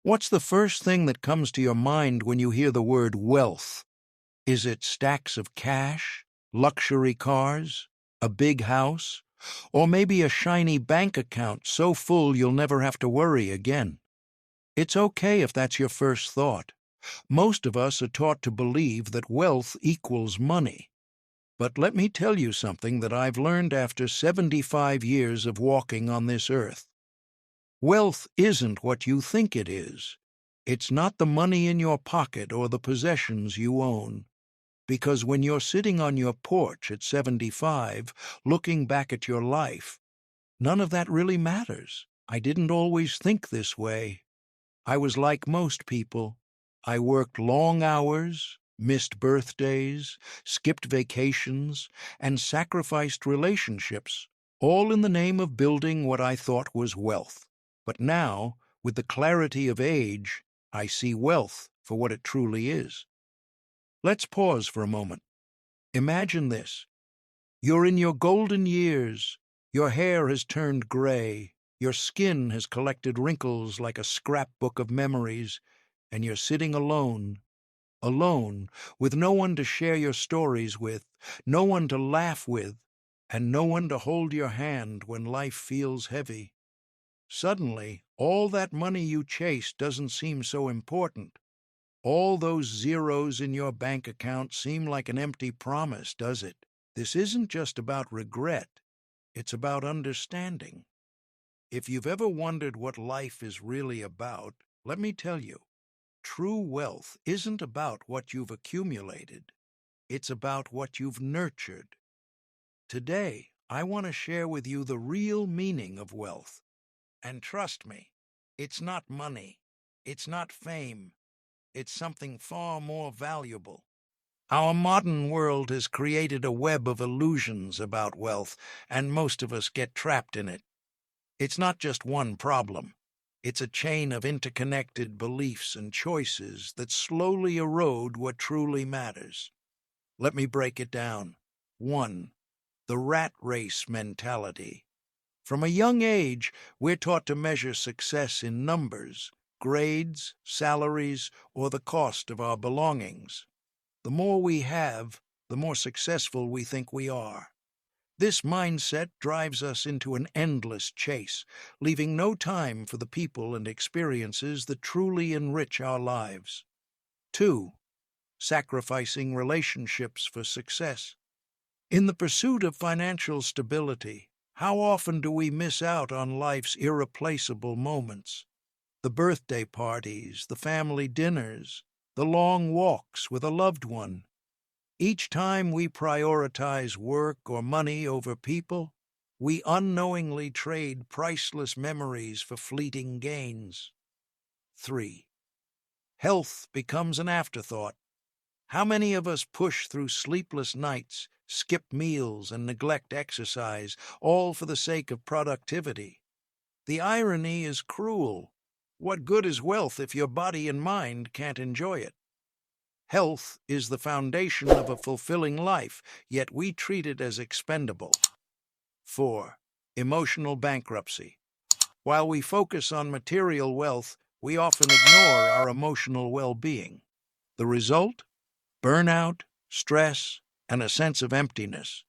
What's the first thing that comes to your mind when you hear the word wealth? Is it stacks of cash, luxury cars, a big house, or maybe a shiny bank account so full you'll never have to worry again? It's okay if that's your first thought. Most of us are taught to believe that wealth equals money. But let me tell you something that I've learned after 75 years of walking on this earth. Wealth isn't what you think it is. It's not the money in your pocket or the possessions you own. Because when you're sitting on your porch at 75, looking back at your life, none of that really matters. I didn't always think this way. I was like most people. I worked long hours, missed birthdays, skipped vacations, and sacrificed relationships, all in the name of building what I thought was wealth. But now, with the clarity of age, I see wealth for what it truly is. Let's pause for a moment. Imagine this. You're in your golden years. Your hair has turned gray. Your skin has collected wrinkles like a scrapbook of memories, and you're sitting alone, with no one to share your stories with, no one to laugh with, and no one to hold your hand when life feels heavy. Suddenly, all that money you chased doesn't seem so important. All those zeros in your bank account seem like an empty promise, does it? This isn't just about regret, it's about understanding. If you've ever wondered what life is really about, let me tell you, true wealth isn't about what you've accumulated, it's about what you've nurtured. Today, I want to share with you the real meaning of wealth. And trust me, it's not money, it's not fame, it's something far more valuable. Our modern world has created a web of illusions about wealth, and most of us get trapped in it. It's not just one problem. It's a chain of interconnected beliefs and choices that slowly erode what truly matters. Let me break it down. 1. The rat race mentality. From a young age, we're taught to measure success in numbers, grades, salaries, or the cost of our belongings. The more we have, the more successful we think we are. This mindset drives us into an endless chase, leaving no time for the people and experiences that truly enrich our lives. 2. Sacrificing relationships for success. In the pursuit of financial stability, how often do we miss out on life's irreplaceable moments? The birthday parties, the family dinners, the long walks with a loved one. Each time we prioritize work or money over people, we unknowingly trade priceless memories for fleeting gains. 3. Health becomes an afterthought. How many of us push through sleepless nights, skip meals, and neglect exercise, all for the sake of productivity? The irony is cruel. What good is wealth if your body and mind can't enjoy it? Health is the foundation of a fulfilling life, yet we treat it as expendable. 4. Emotional bankruptcy. While we focus on material wealth, we often ignore our emotional well-being. The result? Burnout, stress, and a sense of emptiness.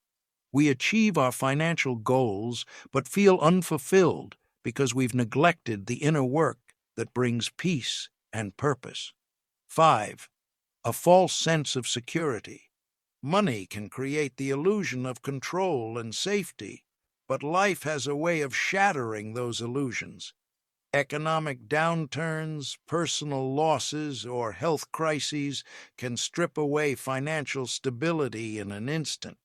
We achieve our financial goals, but feel unfulfilled because we've neglected the inner work that brings peace and purpose. 5. A false sense of security. Money can create the illusion of control and safety, but life has a way of shattering those illusions. Economic downturns, personal losses, or health crises can strip away financial stability in an instant.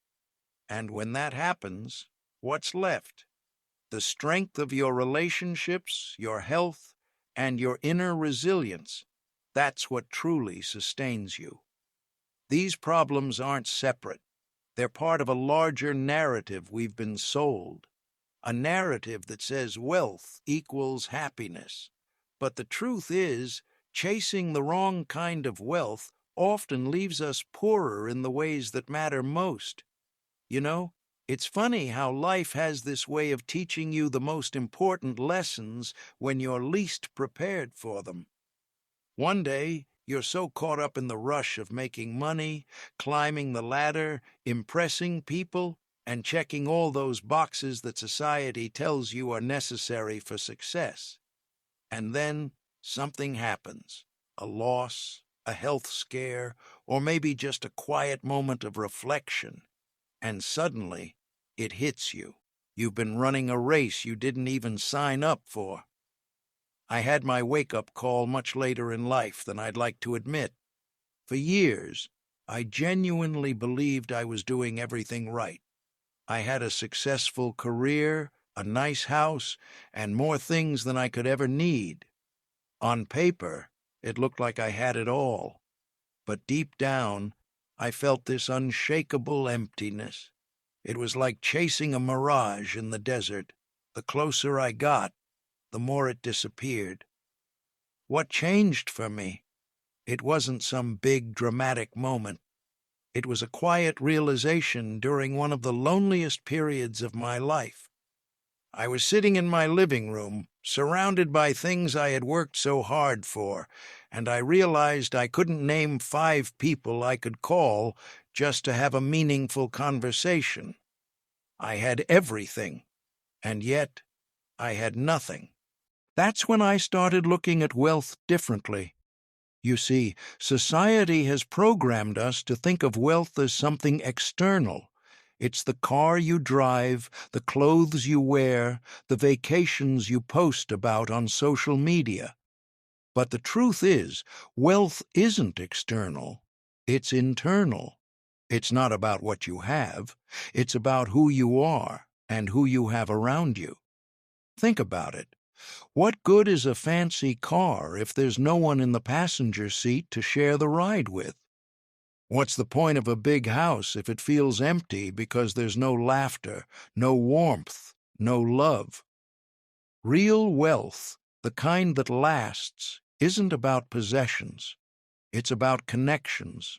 And when that happens, what's left? The strength of your relationships, your health, and your inner resilience. That's what truly sustains you. These problems aren't separate. They're part of a larger narrative we've been sold. A narrative that says wealth equals happiness. But the truth is, chasing the wrong kind of wealth often leaves us poorer in the ways that matter most. You know, it's funny how life has this way of teaching you the most important lessons when you're least prepared for them. One day, you're so caught up in the rush of making money, climbing the ladder, impressing people, and checking all those boxes that society tells you are necessary for success. And then something happens. A loss, a health scare, or maybe just a quiet moment of reflection. And suddenly, it hits you. You've been running a race you didn't even sign up for. I had my wake-up call much later in life than I'd like to admit. For years, I genuinely believed I was doing everything right. I had a successful career, a nice house, and more things than I could ever need. On paper, it looked like I had it all. But deep down, I felt this unshakable emptiness. It was like chasing a mirage in the desert. The closer I got, the more it disappeared. What changed for me? It wasn't some big dramatic moment. It was a quiet realization during one of the loneliest periods of my life. I was sitting in my living room, surrounded by things I had worked so hard for, and I realized I couldn't name 5 people I could call just to have a meaningful conversation. I had everything, and yet I had nothing. That's when I started looking at wealth differently. You see, society has programmed us to think of wealth as something external. It's the car you drive, the clothes you wear, the vacations you post about on social media. But the truth is, wealth isn't external. It's internal. It's not about what you have. It's about who you are and who you have around you. Think about it. What good is a fancy car if there's no one in the passenger seat to share the ride with? What's the point of a big house if it feels empty because there's no laughter, no warmth, no love? Real wealth, the kind that lasts, isn't about possessions. It's about connections.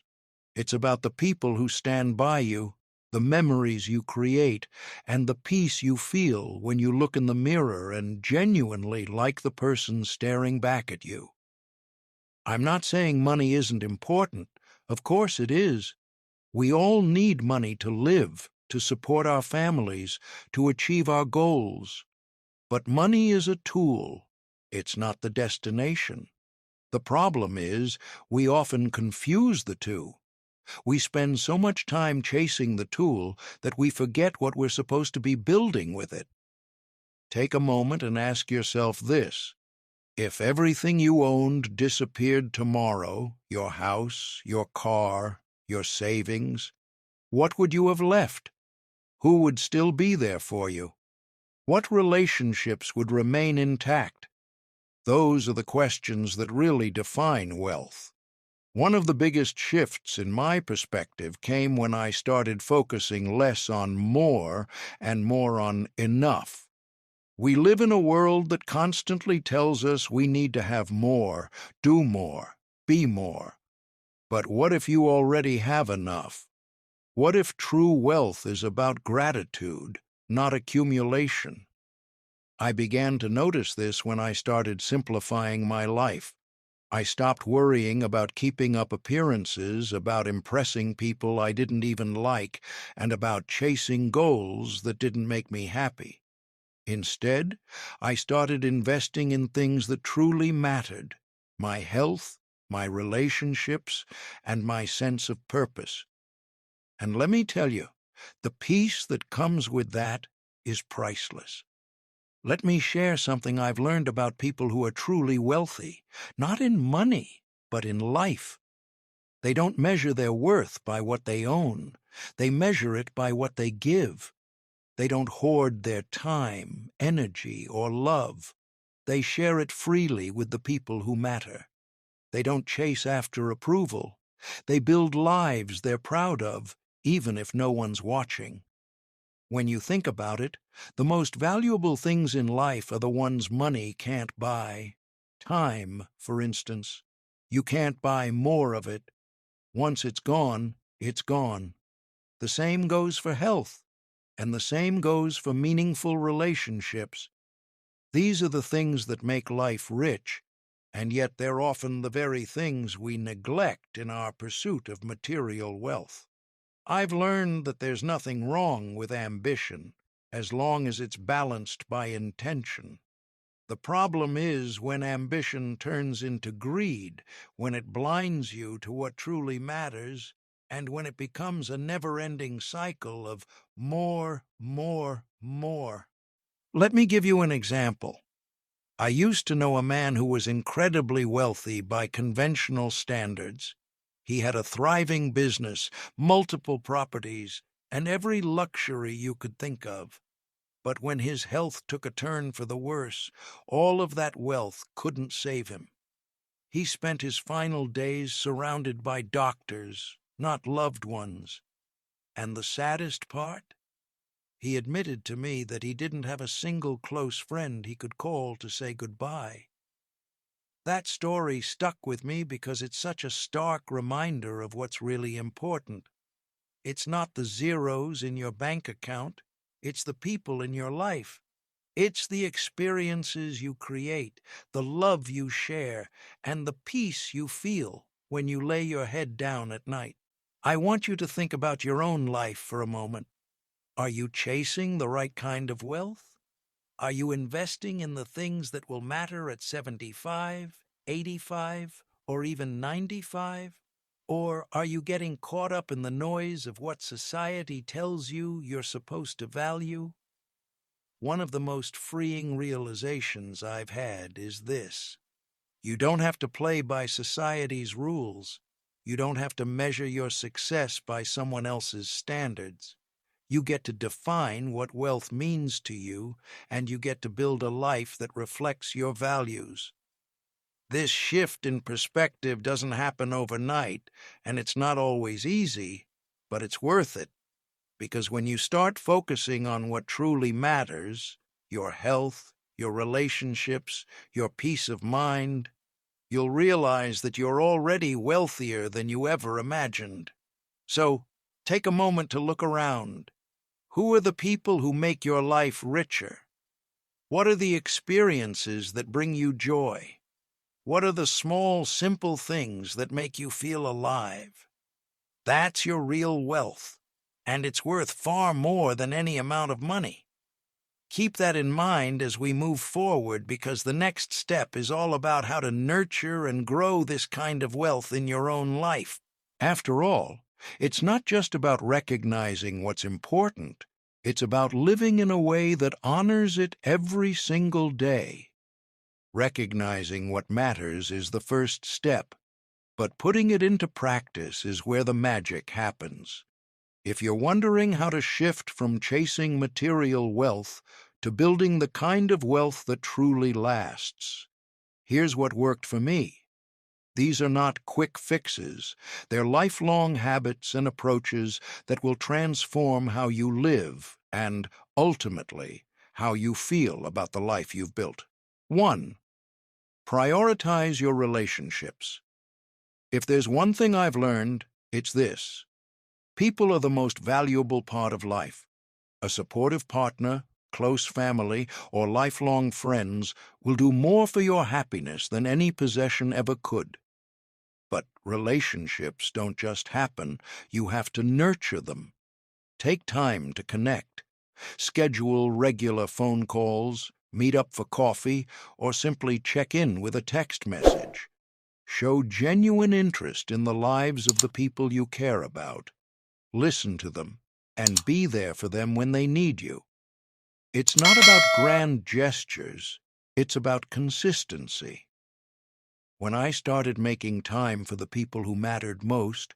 It's about the people who stand by you, the memories you create, and the peace you feel when you look in the mirror and genuinely like the person staring back at you. I'm not saying money isn't important. Of course it is. We all need money to live, to support our families, to achieve our goals. But money is a tool. It's not the destination. The problem is, we often confuse the two. We spend so much time chasing the tool that we forget what we're supposed to be building with it. Take a moment and ask yourself this. If everything you owned disappeared tomorrow, your house, your car, your savings, what would you have left? Who would still be there for you? What relationships would remain intact? Those are the questions that really define wealth. One of the biggest shifts in my perspective came when I started focusing less on more and more on enough. We live in a world that constantly tells us we need to have more, do more, be more. But what if you already have enough? What if true wealth is about gratitude, not accumulation? I began to notice this when I started simplifying my life. I stopped worrying about keeping up appearances, about impressing people I didn't even like, and about chasing goals that didn't make me happy. Instead, I started investing in things that truly mattered: my health, my relationships, and my sense of purpose. And let me tell you, the peace that comes with that is priceless. Let me share something I've learned about people who are truly wealthy, not in money, but in life. They don't measure their worth by what they own. They measure it by what they give. They don't hoard their time, energy, or love. They share it freely with the people who matter. They don't chase after approval. They build lives they're proud of, even if no one's watching. When you think about it, the most valuable things in life are the ones money can't buy. Time, for instance. You can't buy more of it. Once it's gone, it's gone. The same goes for health, and the same goes for meaningful relationships. These are the things that make life rich. and yet they're often the very things we neglect in our pursuit of material wealth. I've learned that there's nothing wrong with ambition as long as it's balanced by intention. The problem is when ambition turns into greed, when it blinds you to what truly matters, and when it becomes a never-ending cycle of more, more, more. Let me give you an example. I used to know a man who was incredibly wealthy by conventional standards. He had a thriving business, multiple properties, and every luxury you could think of. But when his health took a turn for the worse, all of that wealth couldn't save him. He spent his final days surrounded by doctors, not loved ones. And the saddest part? He admitted to me that he didn't have a single close friend he could call to say goodbye. That story stuck with me because it's such a stark reminder of what's really important. It's not the zeros in your bank account, it's the people in your life. It's the experiences you create, the love you share, and the peace you feel when you lay your head down at night. I want you to think about your own life for a moment. Are you chasing the right kind of wealth? Are you investing in the things that will matter at 75, 85, or even 95? Or are you getting caught up in the noise of what society tells you you're supposed to value? One of the most freeing realizations I've had is this. You don't have to play by society's rules. You don't have to measure your success by someone else's standards. You get to define what wealth means to you, and you get to build a life that reflects your values. This shift in perspective doesn't happen overnight, and it's not always easy, but it's worth it. Because when you start focusing on what truly matters, your health, your relationships, your peace of mind, you'll realize that you're already wealthier than you ever imagined. So, take a moment to look around. Who are the people who make your life richer? What are the experiences that bring you joy? What are the small, simple things that make you feel alive? That's your real wealth, and it's worth far more than any amount of money. Keep that in mind as we move forward, because the next step is all about how to nurture and grow this kind of wealth in your own life. After all, it's not just about recognizing what's important. It's about living in a way that honors it every single day. Recognizing what matters is the first step, but putting it into practice is where the magic happens. If you're wondering how to shift from chasing material wealth to building the kind of wealth that truly lasts, here's what worked for me. These are not quick fixes. They're lifelong habits and approaches that will transform how you live and, ultimately, how you feel about the life you've built. 1. Prioritize your relationships. If there's one thing I've learned, it's this. People are the most valuable part of life. A supportive partner, close family, or lifelong friends will do more for your happiness than any possession ever could. But relationships don't just happen. You have to nurture them. Take time to connect. Schedule regular phone calls, meet up for coffee, or simply check in with a text message. Show genuine interest in the lives of the people you care about. Listen to them, and be there for them when they need you. It's not about grand gestures, it's about consistency. When I started making time for the people who mattered most,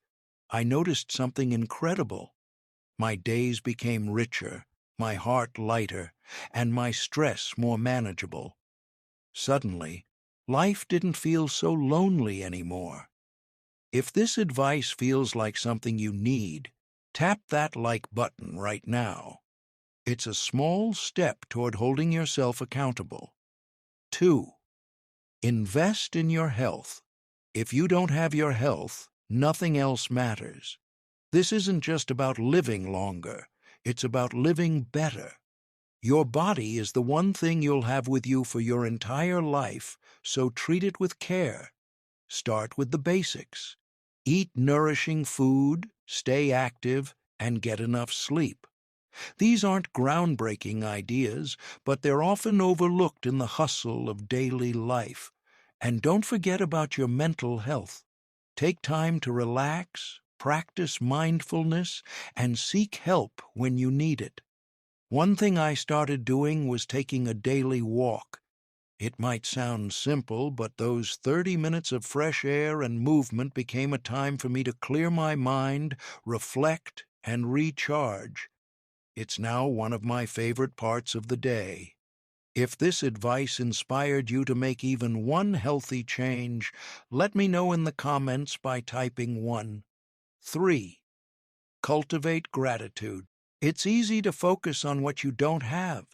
I noticed something incredible. My days became richer, my heart lighter, and my stress more manageable. Suddenly, life didn't feel so lonely anymore. If this advice feels like something you need, tap that like button right now. It's a small step toward holding yourself accountable. 2. Invest in your health. If you don't have your health, nothing else matters. This isn't just about living longer, it's about living better. Your body is the one thing you'll have with you for your entire life, so treat it with care. Start with the basics. Eat nourishing food, stay active, and get enough sleep. These aren't groundbreaking ideas, but they're often overlooked in the hustle of daily life. And don't forget about your mental health. Take time to relax, practice mindfulness, and seek help when you need it. One thing I started doing was taking a daily walk. It might sound simple, but those 30 minutes of fresh air and movement became a time for me to clear my mind, reflect, and recharge. It's now one of my favorite parts of the day. If this advice inspired you to make even one healthy change, let me know in the comments by typing 1. 3. Cultivate gratitude. It's easy to focus on what you don't have.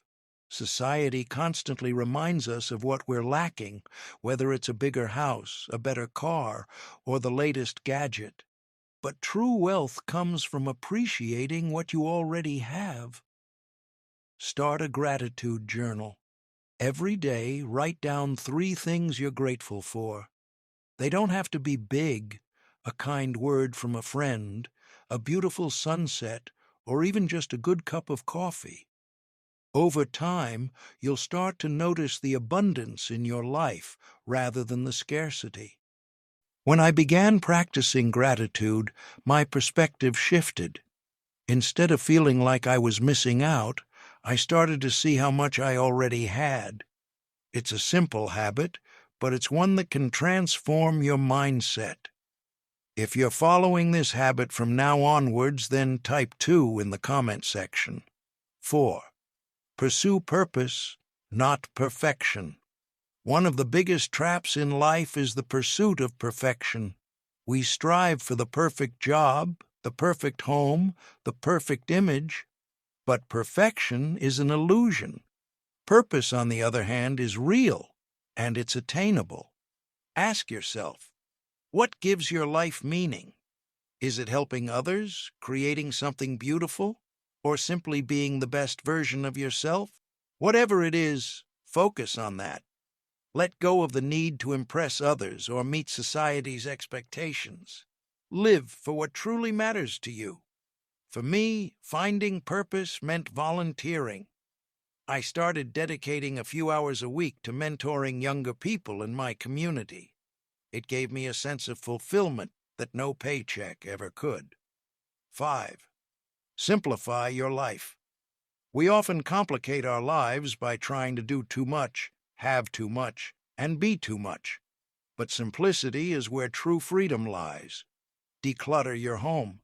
Society constantly reminds us of what we're lacking, whether it's a bigger house, a better car, or the latest gadget. But true wealth comes from appreciating what you already have. Start a gratitude journal. Every day, write down 3 things you're grateful for. They don't have to be big: a kind word from a friend, a beautiful sunset, or even just a good cup of coffee. Over time, you'll start to notice the abundance in your life rather than the scarcity. When I began practicing gratitude, my perspective shifted. Instead of feeling like I was missing out, I started to see how much I already had. It's a simple habit, but it's one that can transform your mindset. If you're following this habit from now onwards, then type 2 in the comment section. 4. Pursue purpose, not perfection. One of the biggest traps in life is the pursuit of perfection. We strive for the perfect job, the perfect home, the perfect image, but perfection is an illusion. Purpose, on the other hand, is real, and it's attainable. Ask yourself, what gives your life meaning? Is it helping others, creating something beautiful, or simply being the best version of yourself? Whatever it is, focus on that. Let go of the need to impress others or meet society's expectations. Live for what truly matters to you. For me, finding purpose meant volunteering. I started dedicating a few hours a week to mentoring younger people in my community. It gave me a sense of fulfillment that no paycheck ever could. 5. Simplify your life. We often complicate our lives by trying to do too much, have too much, and be too much. But simplicity is where true freedom lies. Declutter your home.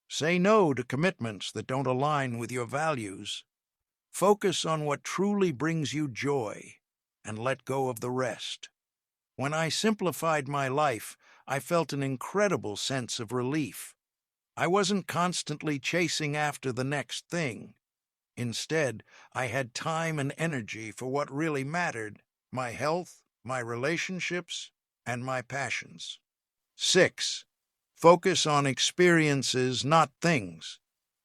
Say no to commitments that don't align with your values. Focus on what truly brings you joy, and let go of the rest. When I simplified my life, I felt an incredible sense of relief. I wasn't constantly chasing after the next thing. Instead, I had time and energy for what really mattered: my health, my relationships, and my passions. 6. Focus on experiences, not things.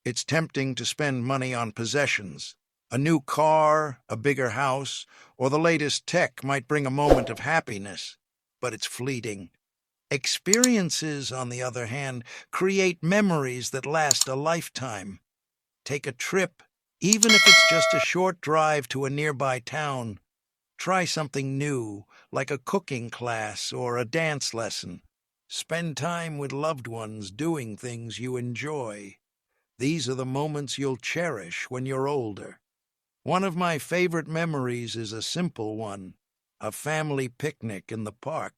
It's tempting to spend money on possessions. A new car, a bigger house, or the latest tech might bring a moment of happiness, but it's fleeting. Experiences, on the other hand, create memories that last a lifetime. Take a trip, even if it's just a short drive to a nearby town. Try something new, like a cooking class or a dance lesson. Spend time with loved ones doing things you enjoy. These are the moments you'll cherish when you're older. One of my favorite memories is a simple one: a family picnic in the park.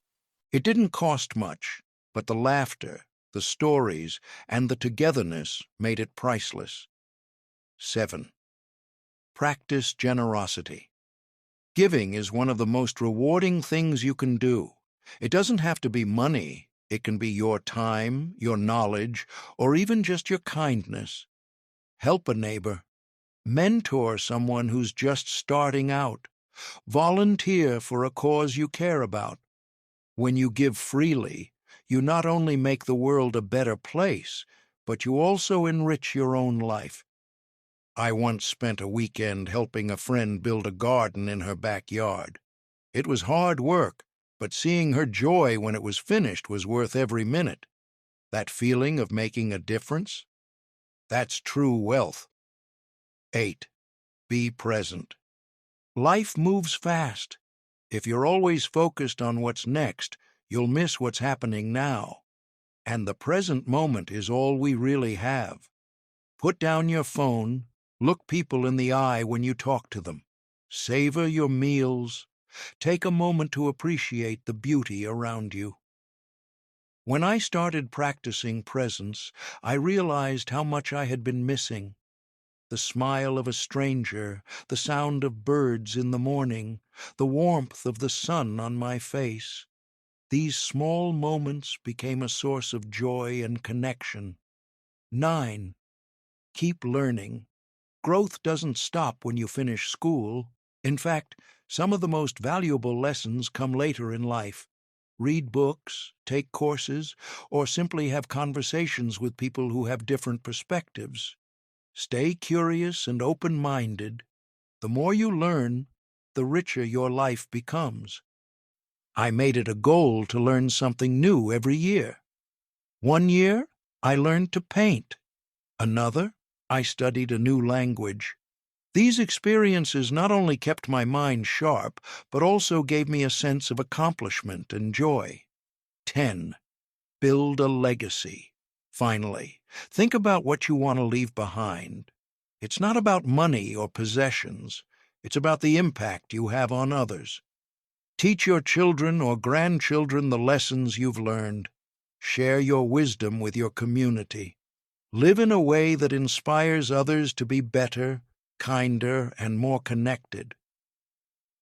It didn't cost much, but the laughter, the stories, and the togetherness made it priceless. 7. Practice generosity. Giving is one of the most rewarding things you can do. It doesn't have to be money. It can be your time, your knowledge, or even just your kindness. Help a neighbor. Mentor someone who's just starting out. Volunteer for a cause you care about. When you give freely, you not only make the world a better place, but you also enrich your own life. I once spent a weekend helping a friend build a garden in her backyard. It was hard work, but seeing her joy when it was finished was worth every minute. That feeling of making a difference? That's true wealth. 8. Be present. Life moves fast. If you're always focused on what's next, you'll miss what's happening now. And the present moment is all we really have. Put down your phone, look people in the eye when you talk to them. Savor your meals. Take a moment to appreciate the beauty around you. When I started practicing presence, I realized how much I had been missing. The smile of a stranger, the sound of birds in the morning, the warmth of the sun on my face. These small moments became a source of joy and connection. 9. Keep learning. Growth doesn't stop when you finish school. In fact, some of the most valuable lessons come later in life. Read books, take courses, or simply have conversations with people who have different perspectives. Stay curious and open-minded. The more you learn, the richer your life becomes. I made it a goal to learn something new every year. One year, I learned to paint. Another, I studied a new language. These experiences not only kept my mind sharp, but also gave me a sense of accomplishment and joy. 10. Build a legacy. Finally, think about what you want to leave behind. It's not about money or possessions. It's about the impact you have on others. Teach your children or grandchildren the lessons you've learned. Share your wisdom with your community. Live in a way that inspires others to be better, kinder, and more connected.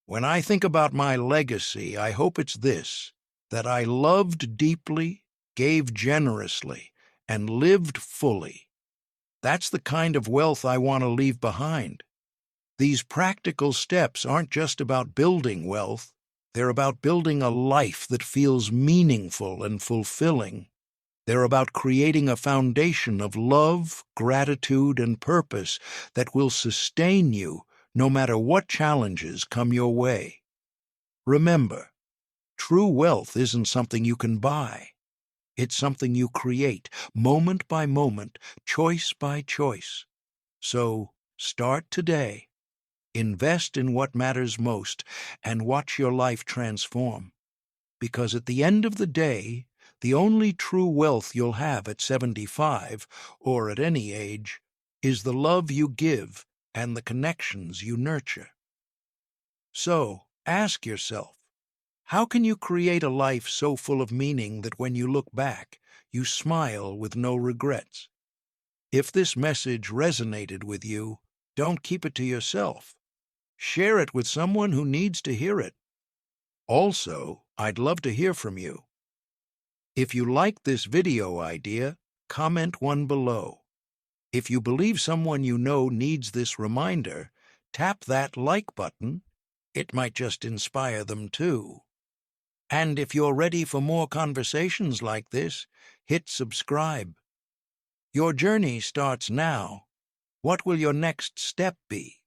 When I think about my legacy, I hope it's this: that I loved deeply, gave generously, and lived fully. That's the kind of wealth I want to leave behind. These practical steps aren't just about building wealth. They're about building a life that feels meaningful and fulfilling. They're about creating a foundation of love, gratitude, and purpose that will sustain you no matter what challenges come your way. Remember, true wealth isn't something you can buy. It's something you create, moment by moment, choice by choice. So, start today. Invest in what matters most, and watch your life transform. Because at the end of the day, the only true wealth you'll have at 75, or at any age, is the love you give and the connections you nurture. So, ask yourself, how can you create a life so full of meaning that when you look back, you smile with no regrets? If this message resonated with you, don't keep it to yourself. Share it with someone who needs to hear it. Also, I'd love to hear from you. If you like this video idea, comment one below. If you believe someone you know needs this reminder, tap that like button. It might just inspire them too. And if you're ready for more conversations like this, hit subscribe. Your journey starts now. What will your next step be?